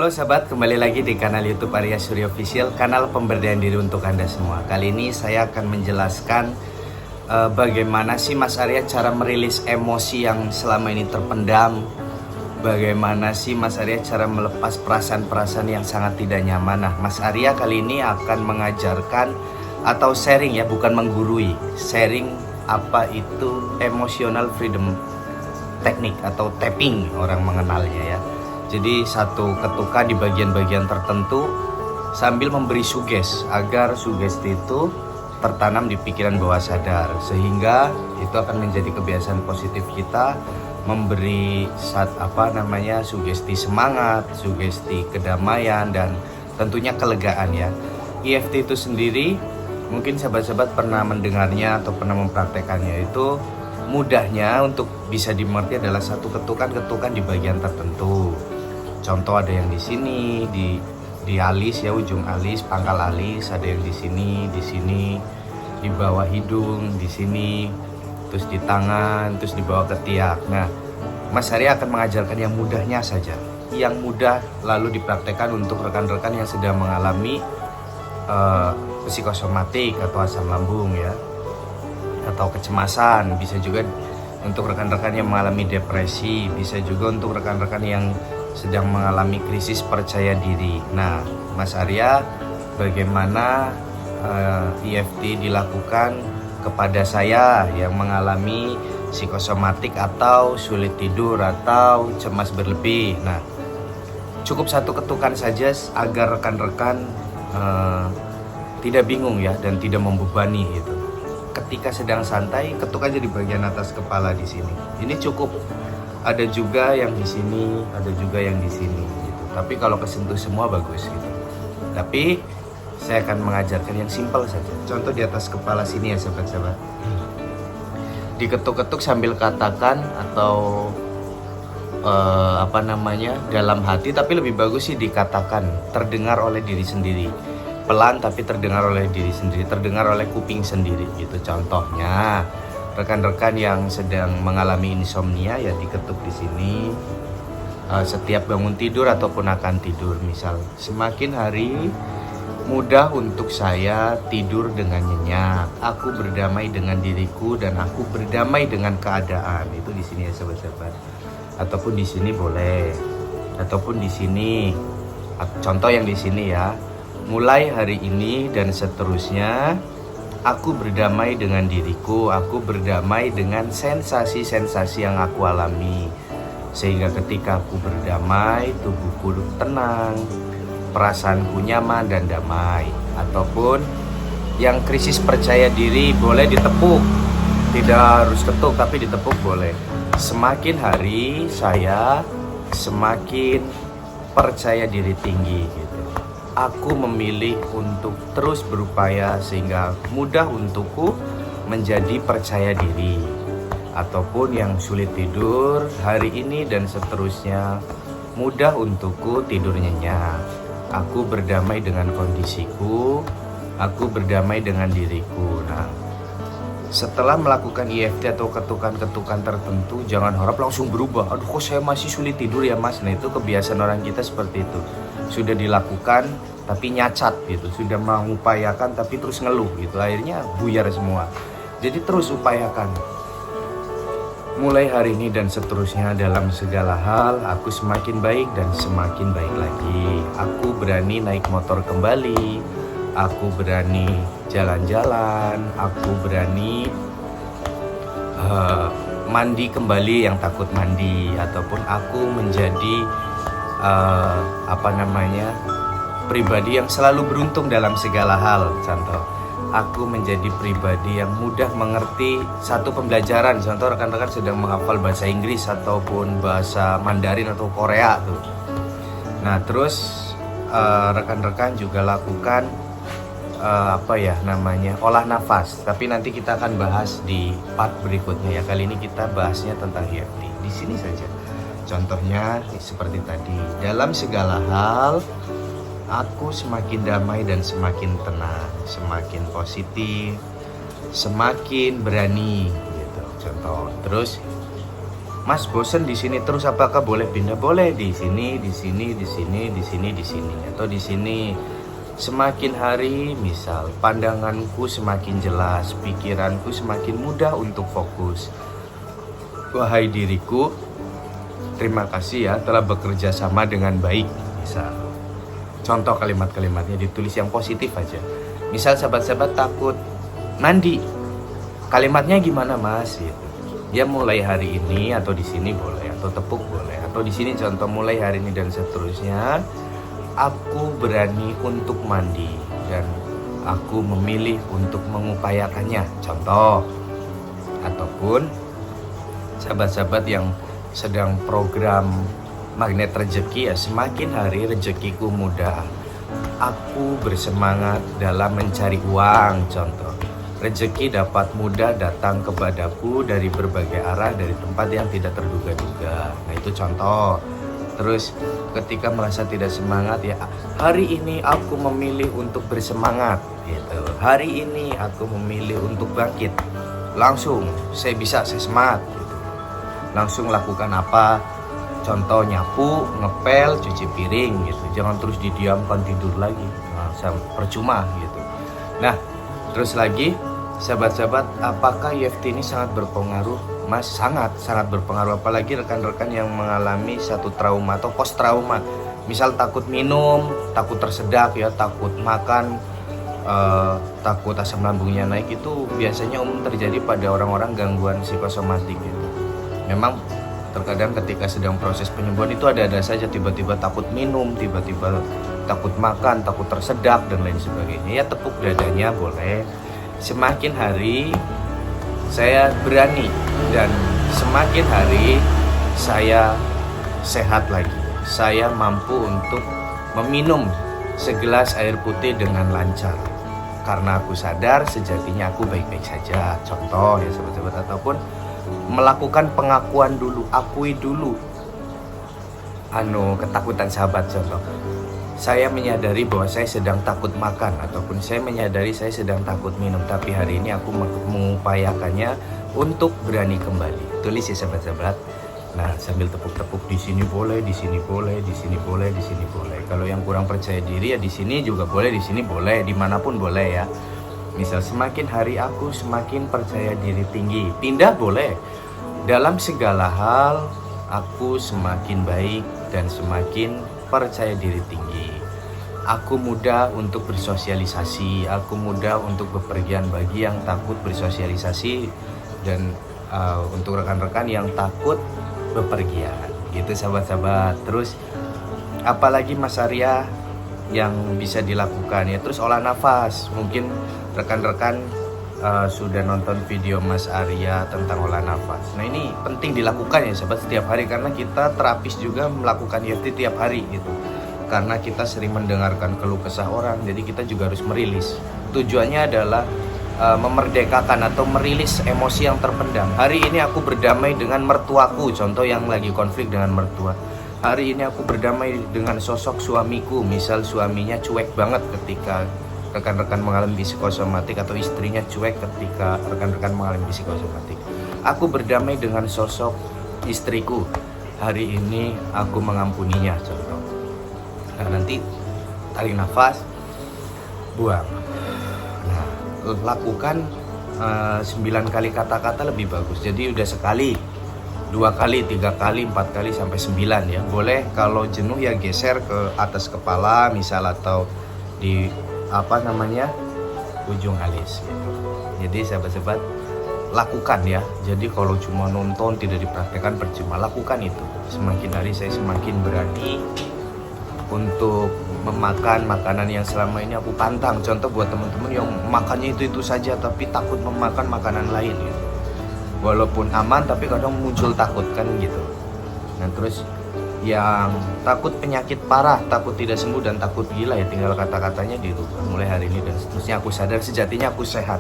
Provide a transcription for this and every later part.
Halo sahabat, kembali lagi di kanal YouTube Arya Surya Official, kanal pemberdayaan diri untuk Anda semua. Kali ini saya akan menjelaskan bagaimana sih Mas Arya cara merilis emosi yang selama ini terpendam. Bagaimana sih Mas Arya cara melepas perasaan-perasaan yang sangat tidak nyaman. Nah, Mas Arya kali ini akan mengajarkan atau sharing ya, bukan menggurui. Sharing apa itu emotional freedom teknik atau tapping orang mengenalnya ya. Jadi satu ketukan di bagian-bagian tertentu sambil memberi agar sugesti itu tertanam di pikiran bawah sadar, sehingga itu akan menjadi kebiasaan positif kita, memberi sugesti semangat, sugesti kedamaian, dan tentunya kelegaan ya. EFT itu sendiri mungkin sahabat-sahabat pernah mendengarnya atau pernah mempraktekannya. Itu mudahnya untuk bisa dimengerti adalah satu ketukan-ketukan di bagian tertentu. Contoh ada yang di sini, di alis ya, ujung alis, pangkal alis, ada yang di sini, di bawah hidung, di sini, terus di tangan, terus di bawah ketiak. Nah, Mas Arya akan mengajarkan yang mudahnya saja, yang mudah lalu dipraktekkan untuk rekan-rekan yang sedang mengalami psikosomatik atau asam lambung ya, atau kecemasan. Bisa juga untuk rekan-rekan yang mengalami depresi, bisa juga untuk rekan-rekan yang sedang mengalami krisis percaya diri. Nah, Mas Arya, bagaimana EFT dilakukan kepada saya yang mengalami psikosomatik atau sulit tidur atau cemas berlebih. Nah, cukup satu ketukan saja agar rekan-rekan tidak bingung ya dan tidak membebani gitu. Ketika sedang santai, ketuk aja di bagian atas kepala di sini. Ini cukup. Ada juga yang di sini, ada juga yang di sini gitu. Tapi kalau kesentuh semua bagus gitu. Tapi saya akan mengajarkan yang simpel saja. Contoh di atas kepala sini ya sahabat-sahabat. Diketuk-ketuk sambil katakan atau dalam hati, tapi lebih bagus sih dikatakan, terdengar oleh diri sendiri. Pelan tapi terdengar oleh diri sendiri, terdengar oleh kuping sendiri gitu. Contohnya rekan-rekan yang sedang mengalami insomnia ya diketuk di sini setiap bangun tidur ataupun akan tidur. Misal, semakin hari mudah untuk saya tidur dengan nyenyak. Aku berdamai dengan diriku dan aku berdamai dengan keadaan. Itu di sini ya sahabat-sahabat. Ataupun di sini boleh. Ataupun di sini. Contoh yang di sini ya. Mulai hari ini dan seterusnya, aku berdamai dengan diriku, aku berdamai dengan sensasi-sensasi yang aku alami. Sehingga ketika aku berdamai, tubuhku tenang, perasaanku nyaman dan damai. Ataupun yang krisis percaya diri boleh ditepuk, tidak harus ketuk tapi ditepuk boleh. Semakin hari saya semakin percaya diri tinggi gitu. Aku memilih untuk terus berupaya sehingga mudah untukku menjadi percaya diri. Ataupun yang sulit tidur hari ini dan seterusnya, mudah untukku tidur nyenyak. Aku berdamai dengan kondisiku, aku berdamai dengan diriku. Nah, setelah melakukan EFT atau ketukan-ketukan tertentu, jangan harap langsung berubah. Aduh, kok saya masih sulit tidur ya mas? Nah, itu kebiasaan orang kita seperti itu. Sudah dilakukan tapi nyacat gitu, sudah mengupayakan tapi terus ngeluh gitu, akhirnya buyar semua. Jadi terus upayakan. Mulai hari ini dan seterusnya dalam segala hal, aku semakin baik dan semakin baik lagi. Aku berani naik motor kembali, aku berani jalan-jalan, aku berani mandi kembali yang takut mandi, ataupun aku menjadi pribadi yang selalu beruntung dalam segala hal. Contoh, aku menjadi pribadi yang mudah mengerti satu pembelajaran. Contoh, rekan-rekan sedang menghafal bahasa Inggris ataupun bahasa Mandarin atau Korea tuh. Nah, terus rekan-rekan juga lakukan olah nafas. Tapi nanti kita akan bahas di part berikutnya ya. Kali ini kita bahasnya tentang EFT. Di sini saja. Contohnya seperti tadi, dalam segala hal aku semakin damai dan semakin tenang, semakin positif, semakin berani gitu. Contoh. Terus Mas bosen di sini terus, apakah boleh pindah? Boleh, di sini, di sini, di sini, di sini, di sini, atau di sini. Semakin hari, misal pandanganku semakin jelas, pikiranku semakin mudah untuk fokus. Wahai diriku, terima kasih ya telah bekerja sama dengan baik. Misal, contoh kalimat-kalimatnya ditulis yang positif aja. Misal sahabat-sahabat takut mandi, kalimatnya gimana mas? Gitu. Ya mulai hari ini atau di sini boleh, atau tepuk boleh, atau di sini contoh mulai hari ini dan seterusnya. Aku berani untuk mandi dan aku memilih untuk mengupayakannya. Contoh, ataupun sahabat-sahabat yang sedang program magnet rezeki ya, semakin hari rezekiku mudah. Aku bersemangat dalam mencari uang. Contoh, rezeki dapat mudah datang kepadaku dari berbagai arah, dari tempat yang tidak terduga-duga. Nah itu contoh. Terus ketika merasa tidak semangat ya, hari ini aku memilih untuk bersemangat gitu. Hari ini aku memilih untuk bangkit. Langsung saya bisa, saya semangat gitu. Langsung lakukan apa? Contoh nyapu, ngepel, cuci piring gitu. Jangan terus didiamkan tidur lagi. Nah, percuma gitu. Nah, terus lagi sahabat-sahabat, apakah EFT ini sangat berpengaruh? Mas, sangat berpengaruh, apalagi rekan-rekan yang mengalami satu trauma atau post trauma. Misal takut minum, takut tersedak ya, takut makan, takut asam lambungnya naik, itu biasanya umum terjadi pada orang-orang gangguan psikosomatik gitu. Memang terkadang ketika sedang proses penyembuhan itu ada-ada saja, tiba-tiba takut minum, tiba-tiba takut makan, takut tersedak dan lain sebagainya. Ya tepuk dadanya boleh. Semakin hari saya berani dan semakin hari saya sehat lagi. Saya mampu untuk meminum segelas air putih dengan lancar. Karena aku sadar sejatinya aku baik-baik saja. Contoh ya sahabat-sahabat, ataupun melakukan pengakuan dulu, akui dulu ketakutan sahabat. Contoh, saya menyadari bahwa saya sedang takut makan, ataupun saya menyadari saya sedang takut minum, tapi hari ini aku mengupayakannya untuk berani kembali. Tulis ya sahabat-sahabat. Nah, sambil tepuk-tepuk, di sini boleh, di sini boleh, di sini boleh, di sini boleh. Kalau yang kurang percaya diri ya di sini juga boleh, di sini boleh, dimanapun boleh ya. Misal semakin hari aku semakin percaya diri tinggi, pindah boleh. Dalam segala hal aku semakin baik dan semakin percaya diri tinggi. Aku mudah untuk bersosialisasi, aku mudah untuk bepergian bagi yang takut bersosialisasi, dan untuk rekan-rekan yang takut bepergian. Gitu sahabat-sahabat. Terus apalagi Mas Arya yang bisa dilakukan ya, terus olah nafas. Mungkin rekan-rekan sudah nonton video Mas Arya tentang olah nafas. Nah ini penting dilakukan ya sahabat setiap hari, karena kita terapis juga melakukan EFT tiap hari gitu. Karena kita sering mendengarkan keluh kesah orang, jadi kita juga harus merilis. Tujuannya adalah memerdekakan atau merilis emosi yang terpendam. Hari ini aku berdamai dengan mertuaku, contoh yang lagi konflik dengan mertua. Hari ini aku berdamai dengan sosok suamiku, misal suaminya cuek banget ketika rekan-rekan mengalami psikosomatik, atau istrinya cuek ketika rekan-rekan mengalami psikosomatik. Aku berdamai dengan sosok istriku, hari ini aku mengampuninya, contoh. Nah nanti tarik nafas, buang. Nah lakukan 9 kali kata-kata lebih bagus. Jadi udah sekali, 2 kali, 3 kali, 4 kali sampai 9 ya. Boleh kalau jenuh ya geser ke atas kepala misal, atau di ujung alis gitu. Jadi sahabat-sahabat lakukan ya. Jadi kalau cuma nonton tidak dipraktekkan percuma, lakukan itu. Semakin hari saya semakin berani untuk memakan makanan yang selama ini aku pantang. Contoh buat teman-teman yang makannya itu saja tapi takut memakan makanan lain gitu. Walaupun aman tapi kadang muncul takut kan gitu. Nah terus yang takut penyakit parah, takut tidak sembuh, dan takut gila ya tinggal kata-katanya dirubah. Mulai hari ini dan seterusnya aku sadar sejatinya aku sehat.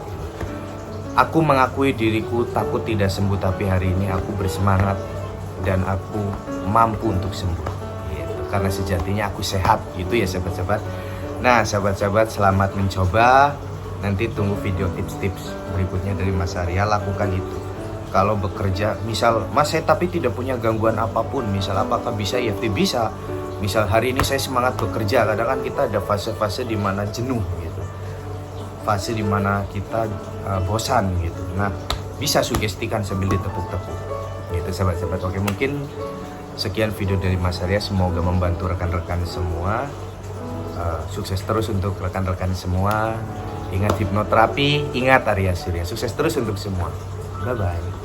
Aku mengakui diriku takut tidak sembuh, tapi hari ini aku bersemangat dan aku mampu untuk sembuh gitu. Karena sejatinya aku sehat gitu ya sahabat-sahabat. Nah sahabat-sahabat, selamat mencoba. Nanti tunggu video tips-tips berikutnya dari Mas Arya. Lakukan itu. kalau bekerja, misal Mas saya tapi tidak punya gangguan apapun, misal apakah bisa EFT? Bisa. Misal hari ini saya semangat bekerja, kadang kan kita ada fase-fase di mana jenuh gitu, fase di mana kita bosan gitu. Nah, bisa sugestikan sambil ditepuk-tepuk gitu sahabat-sahabat. Oke, mungkin sekian video dari Mas Arya, semoga membantu rekan-rekan semua. Sukses terus untuk rekan-rekan semua. Ingat hipnoterapi, ingat Arya Surya. Sukses terus untuk semua. Bye-bye.